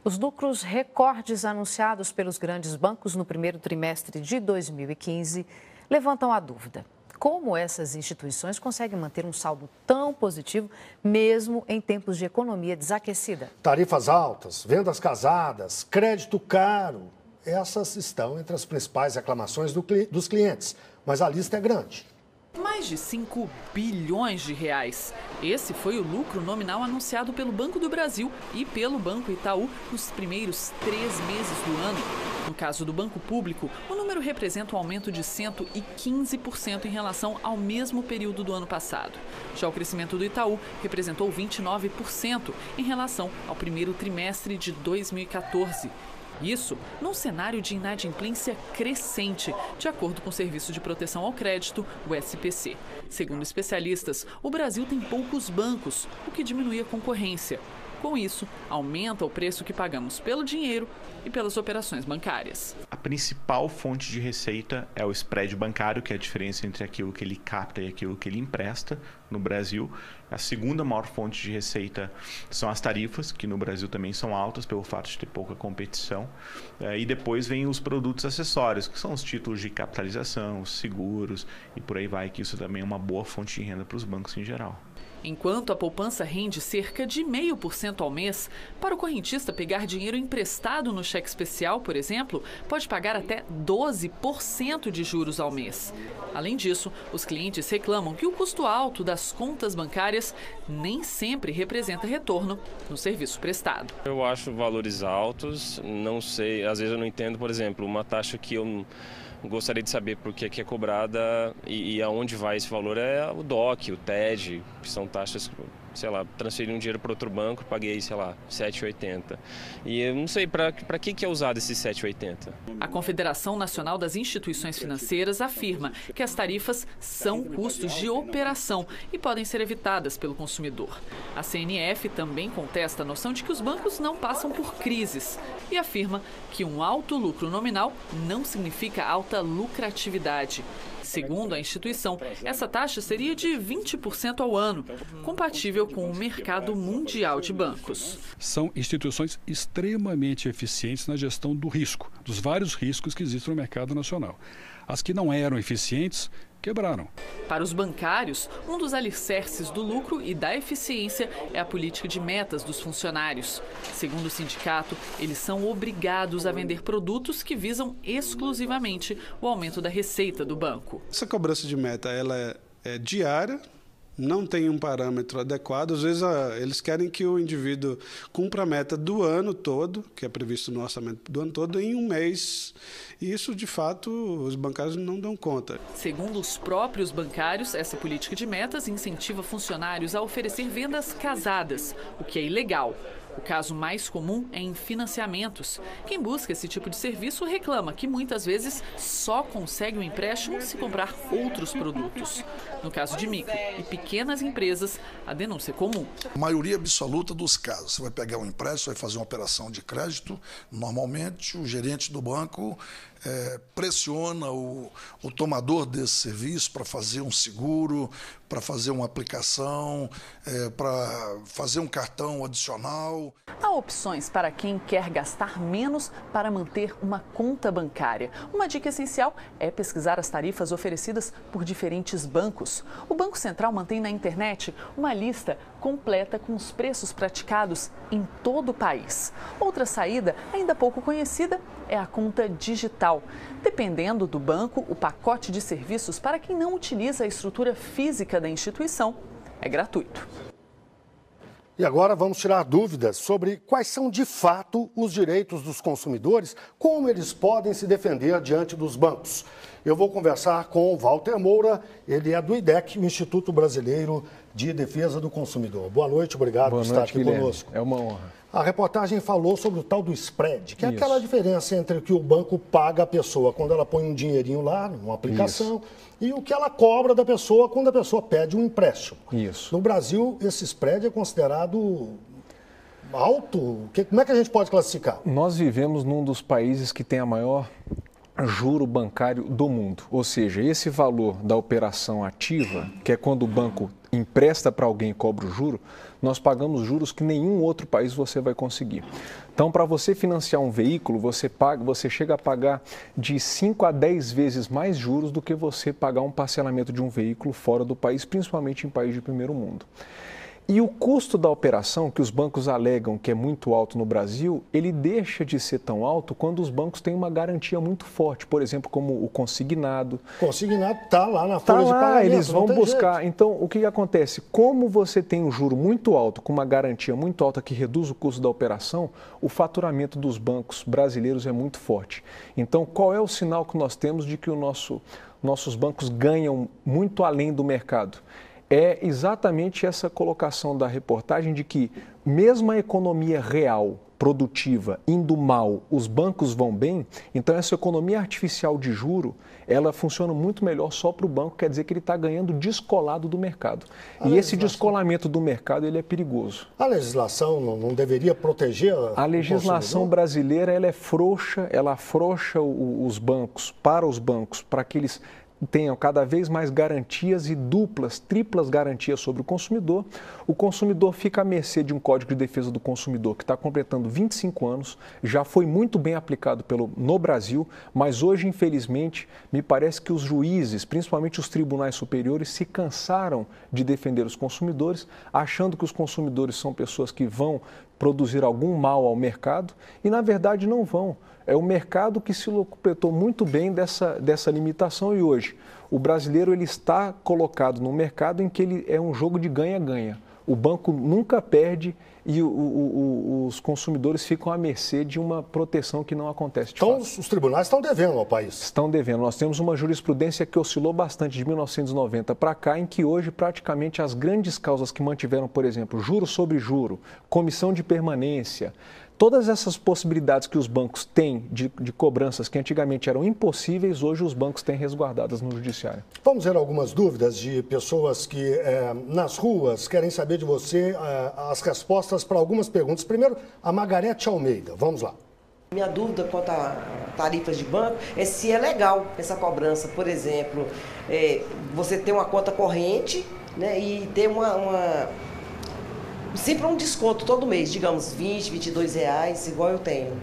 Os lucros recordes anunciados pelos grandes bancos no primeiro trimestre de 2015 levantam a dúvida. Como essas instituições conseguem manter um saldo tão positivo, mesmo em tempos de economia desaquecida? Tarifas altas, vendas casadas, crédito caro. Essas estão entre as principais reclamações dos clientes, mas a lista é grande. Mais de 5 bilhões de reais. Esse foi o lucro nominal anunciado pelo Banco do Brasil e pelo Banco Itaú nos primeiros 3 meses do ano. No caso do Banco Público, o número representa um aumento de 115% em relação ao mesmo período do ano passado. Já o crescimento do Itaú representou 29% em relação ao primeiro trimestre de 2014. Isso num cenário de inadimplência crescente, de acordo com o Serviço de Proteção ao Crédito, o SPC. Segundo especialistas, o Brasil tem poucos bancos, o que diminui a concorrência. Com isso, aumenta o preço que pagamos pelo dinheiro e pelas operações bancárias. A principal fonte de receita é o spread bancário, que é a diferença entre aquilo que ele capta e aquilo que ele empresta no Brasil. A segunda maior fonte de receita são as tarifas, que no Brasil também são altas pelo fato de ter pouca competição. E depois vem os produtos acessórios, que são os títulos de capitalização, os seguros e por aí vai, que isso também é uma boa fonte de renda para os bancos em geral. Enquanto a poupança rende cerca de 0,5% ao mês, para o correntista pegar dinheiro emprestado no cheque especial, por exemplo, pode pagar até 12% de juros ao mês. Além disso, os clientes reclamam que o custo alto das contas bancárias nem sempre representa retorno no serviço prestado. Eu acho valores altos, não sei, às vezes eu não entendo, por exemplo, uma taxa que eu gostaria de saber por que é cobrada e aonde vai esse valor é o DOC, o TED, que são taxas, sei lá, transferi um dinheiro para outro banco, paguei, sei lá, 7,80. E eu não sei para que é usado esse 7,80. A Confederação Nacional das Instituições Financeiras afirma que as tarifas são custos de operação e podem ser evitadas pelo consumidor. A CNF também contesta a noção de que os bancos não passam por crises e afirma que um alto lucro nominal não significa alta lucratividade. Segundo a instituição, essa taxa seria de 20% ao ano, compatível com o mercado mundial de bancos. São instituições extremamente eficientes na gestão do risco, dos vários riscos que existem no mercado nacional. As que não eram eficientes, quebraram. Para os bancários, um dos alicerces do lucro e da eficiência é a política de metas dos funcionários. Segundo o sindicato, eles são obrigados a vender produtos que visam exclusivamente o aumento da receita do banco. Essa cobrança de meta ela é diária, não tem um parâmetro adequado. Às vezes eles querem que o indivíduo cumpra a meta do ano todo, que é previsto no orçamento do ano todo, em um mês. E isso, de fato, os bancários não dão conta. Segundo os próprios bancários, essa política de metas incentiva funcionários a oferecer vendas casadas, o que é ilegal. O caso mais comum é em financiamentos. Quem busca esse tipo de serviço reclama que muitas vezes só consegue um empréstimo se comprar outros produtos. No caso de micro e pequenas empresas, a denúncia é comum. A maioria absoluta dos casos, você vai pegar um empréstimo, vai fazer uma operação de crédito, normalmente o gerente do banco pressiona o tomador desse serviço para fazer um seguro, para fazer uma aplicação, para fazer um cartão adicional. Há opções para quem quer gastar menos para manter uma conta bancária. Uma dica essencial é pesquisar as tarifas oferecidas por diferentes bancos. O Banco Central mantém na internet uma lista completa com os preços praticados em todo o país. Outra saída, ainda pouco conhecida, é a conta digital. Dependendo do banco, o pacote de serviços para quem não utiliza a estrutura física da instituição é gratuito. E agora vamos tirar dúvidas sobre quais são de fato os direitos dos consumidores, como eles podem se defender diante dos bancos. Eu vou conversar com o Walter Moura, ele é do IDEC, o Instituto Brasileiro de Defesa do Consumidor. Boa noite, obrigado por estar aqui conosco. É uma honra. A reportagem falou sobre o tal do spread, que é aquela diferença entre o que o banco paga a pessoa quando ela põe um dinheirinho lá, numa aplicação, e o que ela cobra da pessoa quando a pessoa pede um empréstimo. Isso. No Brasil, esse spread é considerado alto? Como é que a gente pode classificar? Nós vivemos num dos países que tem a maior juro bancário do mundo. Ou seja, esse valor da operação ativa, que é quando o banco empresta para alguém e cobra o juro, nós pagamos juros que nenhum outro país você vai conseguir. Então, para você financiar um veículo, você chega a pagar de 5 a 10 vezes mais juros do que você pagar um parcelamento de um veículo fora do país, principalmente em país de primeiro mundo. E o custo da operação, que os bancos alegam que é muito alto no Brasil, ele deixa de ser tão alto quando os bancos têm uma garantia muito forte, por exemplo, como o consignado. O consignado está lá na folha de pagamento. Eles vão buscar. Jeito. Então, o que acontece? Como você tem um juro muito alto, com uma garantia muito alta que reduz o custo da operação, o faturamento dos bancos brasileiros é muito forte. Então, qual é o sinal que nós temos de que nossos bancos ganham muito além do mercado? É exatamente essa colocação da reportagem de que, mesmo a economia real, produtiva, indo mal, os bancos vão bem, então essa economia artificial de juro, ela funciona muito melhor só para o banco, quer dizer que ele está ganhando descolado do mercado. E esse descolamento do mercado, ele é perigoso. A legislação não deveria proteger a legislação brasileira, ela é frouxa, ela afrouxa os bancos, para que eles tenham cada vez mais garantias e duplas, triplas garantias sobre o consumidor. O consumidor fica à mercê de um Código de Defesa do Consumidor que está completando 25 anos, já foi muito bem aplicado no Brasil, mas hoje, infelizmente, me parece que os juízes, principalmente os tribunais superiores, se cansaram de defender os consumidores, achando que os consumidores são pessoas que vão produzir algum mal ao mercado e, na verdade, não vão. É o mercado que se completou muito bem dessa limitação e hoje o brasileiro ele está colocado num mercado em que ele é um jogo de ganha-ganha. O banco nunca perde e os consumidores ficam à mercê de uma proteção que não acontece de fato. Então, os tribunais estão devendo ao país? Estão devendo. Nós temos uma jurisprudência que oscilou bastante de 1990 para cá, em que hoje praticamente as grandes causas que mantiveram, por exemplo, juro sobre juro, comissão de permanência, todas essas possibilidades que os bancos têm de cobranças que antigamente eram impossíveis, hoje os bancos têm resguardadas no judiciário. Vamos ver algumas dúvidas de pessoas que nas ruas querem saber de você as respostas para algumas perguntas. Primeiro, a Margarete Almeida. Vamos lá. Minha dúvida quanto a tarifas de banco é se é legal essa cobrança. Por exemplo, você ter uma conta corrente, né, e ter sempre um desconto todo mês, digamos, R$20, R$22, igual eu tenho.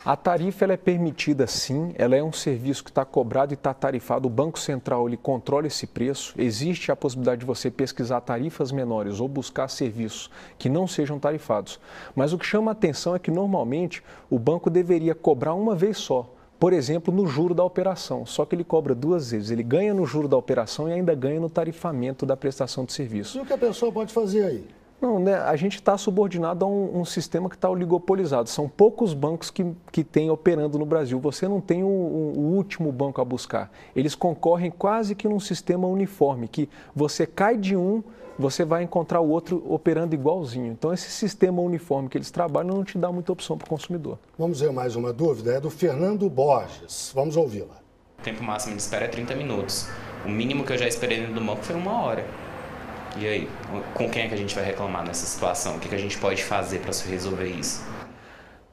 A tarifa ela é permitida sim, ela é um serviço que está cobrado e está tarifado. O Banco Central ele controla esse preço. Existe a possibilidade de você pesquisar tarifas menores ou buscar serviços que não sejam tarifados. Mas o que chama a atenção é que normalmente o banco deveria cobrar uma vez só. Por exemplo, no juro da operação, só que ele cobra duas vezes. Ele ganha no juro da operação e ainda ganha no tarifamento da prestação de serviço. E o que a pessoa pode fazer aí? Não, né? A gente está subordinado a um sistema que está oligopolizado. São poucos bancos que têm operando no Brasil. Você não tem o último banco a buscar. Eles concorrem quase que num sistema uniforme, que você cai de um, você vai encontrar o outro operando igualzinho. Então, esse sistema uniforme que eles trabalham não te dá muita opção para o consumidor. Vamos ver mais uma dúvida, é do Fernando Borges. Vamos ouvi-la. O tempo máximo de espera é 30 minutos. O mínimo que eu já esperei dentro do banco foi 1 hora. E aí, com quem é que a gente vai reclamar nessa situação? O que a gente pode fazer para resolver isso?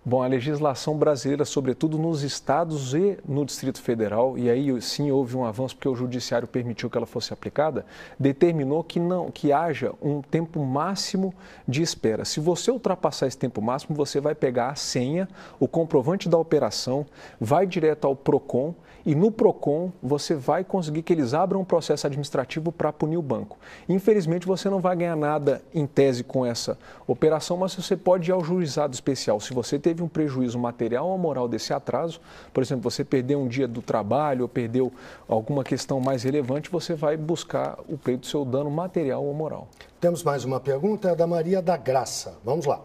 Bom, a legislação brasileira, sobretudo nos estados e no Distrito Federal, e aí sim houve um avanço porque o judiciário permitiu que ela fosse aplicada, determinou que haja um tempo máximo de espera. Se você ultrapassar esse tempo máximo, você vai pegar a senha, o comprovante da operação, vai direto ao PROCON e no PROCON você vai conseguir que eles abram um processo administrativo para punir o banco. Infelizmente você não vai ganhar nada em tese com essa operação, mas você pode ir ao juizado especial. Se você teve um prejuízo material ou moral desse atraso, por exemplo, você perdeu um dia do trabalho ou perdeu alguma questão mais relevante, você vai buscar o pleito do seu dano material ou moral. Temos mais uma pergunta, é da Maria da Graça. Vamos lá.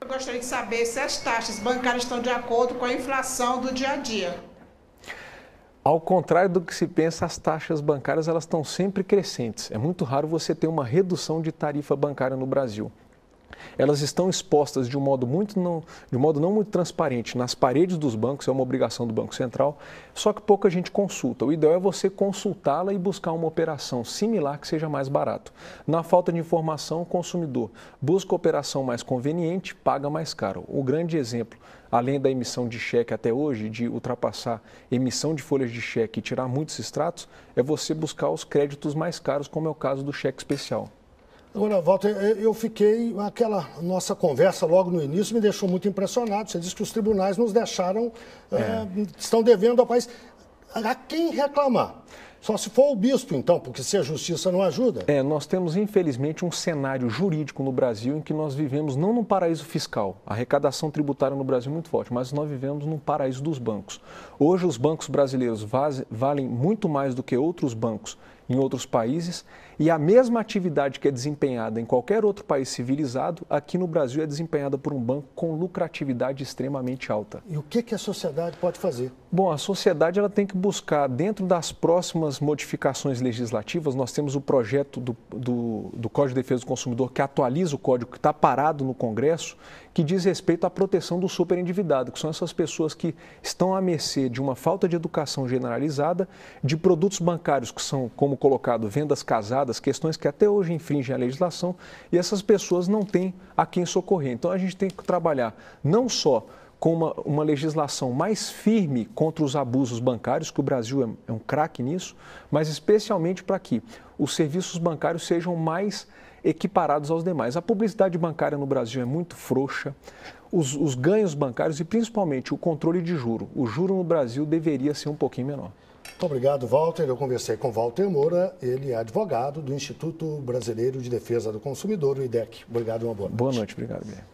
Eu gostaria de saber se as taxas bancárias estão de acordo com a inflação do dia a dia. Ao contrário do que se pensa, as taxas bancárias elas estão sempre crescentes. É muito raro você ter uma redução de tarifa bancária no Brasil. elas estão expostas de um modo não muito transparente nas paredes dos bancos, é uma obrigação do Banco Central, só que pouca gente consulta. O ideal é você consultá-la e buscar uma operação similar que seja mais barato. Na falta de informação, o consumidor busca a operação mais conveniente, paga mais caro. O grande exemplo, além da emissão de cheque até hoje, de ultrapassar emissão de folhas de cheque e tirar muitos extratos, é você buscar os créditos mais caros, como é o caso do cheque especial. Agora, Walter, eu fiquei, aquela nossa conversa logo no início me deixou muito impressionado. Você disse que os tribunais nos deixaram, estão devendo ao país. A quem reclamar? Só se for o bispo, então, porque se a justiça não ajuda. Nós temos, infelizmente, um cenário jurídico no Brasil em que nós vivemos não num paraíso fiscal. A arrecadação tributária no Brasil é muito forte, mas nós vivemos num paraíso dos bancos. Hoje, os bancos brasileiros valem muito mais do que outros bancos em outros países, e a mesma atividade que é desempenhada em qualquer outro país civilizado, aqui no Brasil é desempenhada por um banco com lucratividade extremamente alta. E o que a sociedade pode fazer? Bom, a sociedade ela tem que buscar, dentro das próximas modificações legislativas, nós temos o projeto do Código de Defesa do Consumidor que atualiza o código que está parado no Congresso, que diz respeito à proteção do superendividado, que são essas pessoas que estão à mercê de uma falta de educação generalizada, de produtos bancários que são, como colocado, vendas casadas, questões que até hoje infringem a legislação, e essas pessoas não têm a quem socorrer. Então a gente tem que trabalhar não só com uma legislação mais firme contra os abusos bancários, que o Brasil é um craque nisso, mas especialmente para que os serviços bancários sejam mais equiparados aos demais. A publicidade bancária no Brasil é muito frouxa, os ganhos bancários e principalmente o controle de juro. O juro no Brasil deveria ser um pouquinho menor. Muito obrigado, Walter. Eu conversei com Walter Moura, ele é advogado do Instituto Brasileiro de Defesa do Consumidor, o IDEC. Obrigado e uma boa noite. Boa noite, obrigado, Guilherme.